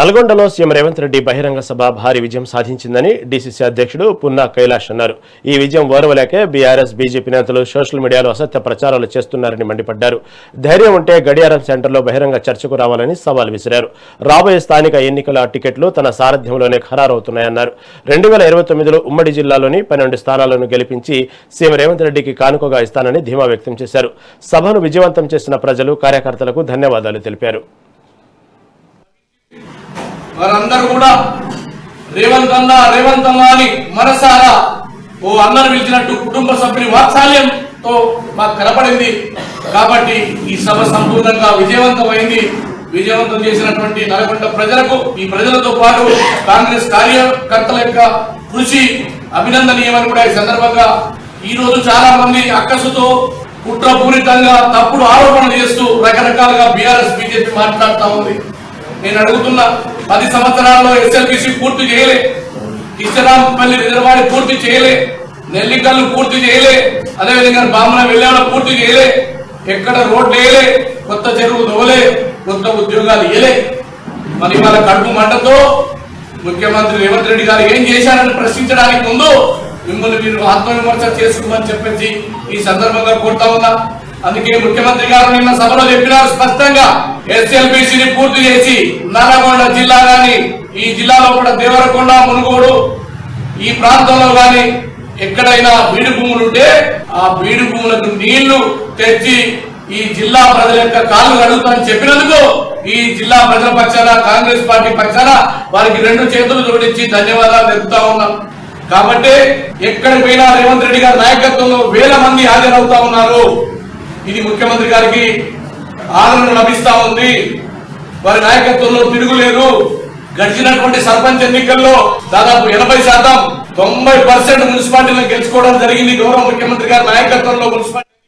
నల్గొండలో సీఎం రేవంత్ రెడ్డి బహిరంగ సభ భారీ విజయం సాధించిందని డీసీసీ అధ్యక్షుడు పున్నా కైలాష్ అన్నారు. ఈ విజయం ఓర్వలేకే బీఆర్ఎస్ బీజేపీ నేతలు సోషల్ మీడియాలో అసత్య ప్రచారాలు చేస్తున్నారని మండిపడ్డారు. ధైర్యం ఉంటే గడియారం సెంటర్లో బహిరంగ చర్చకు రావాలని సవాల్ విసిరారు. రాబోయే స్థానిక ఎన్నికల టికెట్లు తన సారథ్యంలోనే ఖరారవుతున్నాయన్నారు. 2029లో ఉమ్మడి జిల్లాలోని 12 స్థానాలను గెలిపించి సీఎం రేవంత్ రెడ్డికి కానుకగా ఇస్తానని ధీమా వ్యక్తం చేశారు. సభను విజయవంతం చేసిన ప్రజలు కార్యకర్తలకు ధన్యవాదాలు తెలిపారు. వారందరూ కూడా రేవంత్ అన్న అని మనసారా ఓ అన్నను పిలిచినట్టు కుటుంబ సభ్యుని వాత్సల్యంతో మాకు కనపడింది. కాబట్టి ఈ సభ సంపూర్ణంగా విజయవంతమైంది. విజయవంతం చేసినటువంటి నల్గొండ ప్రజలకు, ఈ ప్రజలతో పాటు కాంగ్రెస్ కార్యకర్తల యొక్క కృషి అభినందనీయమని కూడా ఈ సందర్భంగా ఈ రోజు చాలా మంది అక్కసుతో కుట్రపూరితంగా తప్పుడు ఆరోపణలు చేస్తూ రకరకాలుగా బీఆర్ఎస్ బీజేపీ మాట్లాడుతూ ఉంది. నేను అడుగుతున్నా, 10 సంవత్సరాల్లో ఎస్ఎల్బీసీ పూర్తి చేయలే, ఇష్టరాంపల్లి రిజర్వాయర్ పూర్తి చేయలే, నెల్లికల్లు పూర్తి చేయలే, అదేవిధంగా బామ్మల వెళ్ళేవాళ్ళ పూర్తి చేయలే, ఎక్కడ రోడ్లు వేయలే, కొత్త చెరువు దోలే, కొత్త ఉద్యోగాలు ఇయలే. మరి వాళ్ళ కడుపు మంటతో ముఖ్యమంత్రి రేవంత్ రెడ్డి గారు ఏం చేశారని ప్రశ్నించడానికి ముందు మిమ్మల్ని మీరు ఆత్మవిమర్శ చేసుకోమని చెప్పేసి ఈ సందర్భంగా కోరుతా ఉన్నా. అందుకే ముఖ్యమంత్రి గారు నిన్న సభలో చెప్పినారు స్పష్టంగా, ఎస్ఎల్బీసీని పూర్తి చేసి నల్గొండ జిల్లా గాని, ఈ జిల్లాలో కూడా దేవరకొండ, మునుగోడు ఈ ప్రాంతంలో గాని ఎక్కడైనా బీడు భూములు ఉంటే ఆ బీడు భూములకు నీళ్లు తెచ్చి ఈ జిల్లా ప్రజల యొక్క కాళ్ళు కడుగుతామని చెప్పినందుకు ఈ జిల్లా ప్రజల పక్షాన, కాంగ్రెస్ పార్టీ పక్షాన వారికి 2 చేతులు జోడించి ధన్యవాదాలు తెలుపుతా ఉన్నాం. కాబట్టి ఎక్కడికి పోయినా రేవంత్ రెడ్డి గారి నాయకత్వంలో వేల మంది హాజరవుతా ఉన్నారు. ఇది ముఖ్యమంత్రి గారికి ఆదరణ లభిస్తా ఉంది. వారి నాయకత్వంలో తిరుగులేదు. గడిచినటువంటి సర్పంచ్ ఎన్నికల్లో దాదాపు 80% 90% మున్సిపాలిటీలను గెలుచుకోవడం జరిగింది. గౌరవ ముఖ్యమంత్రి గారి నాయకత్వంలో మున్సిపాలిటీ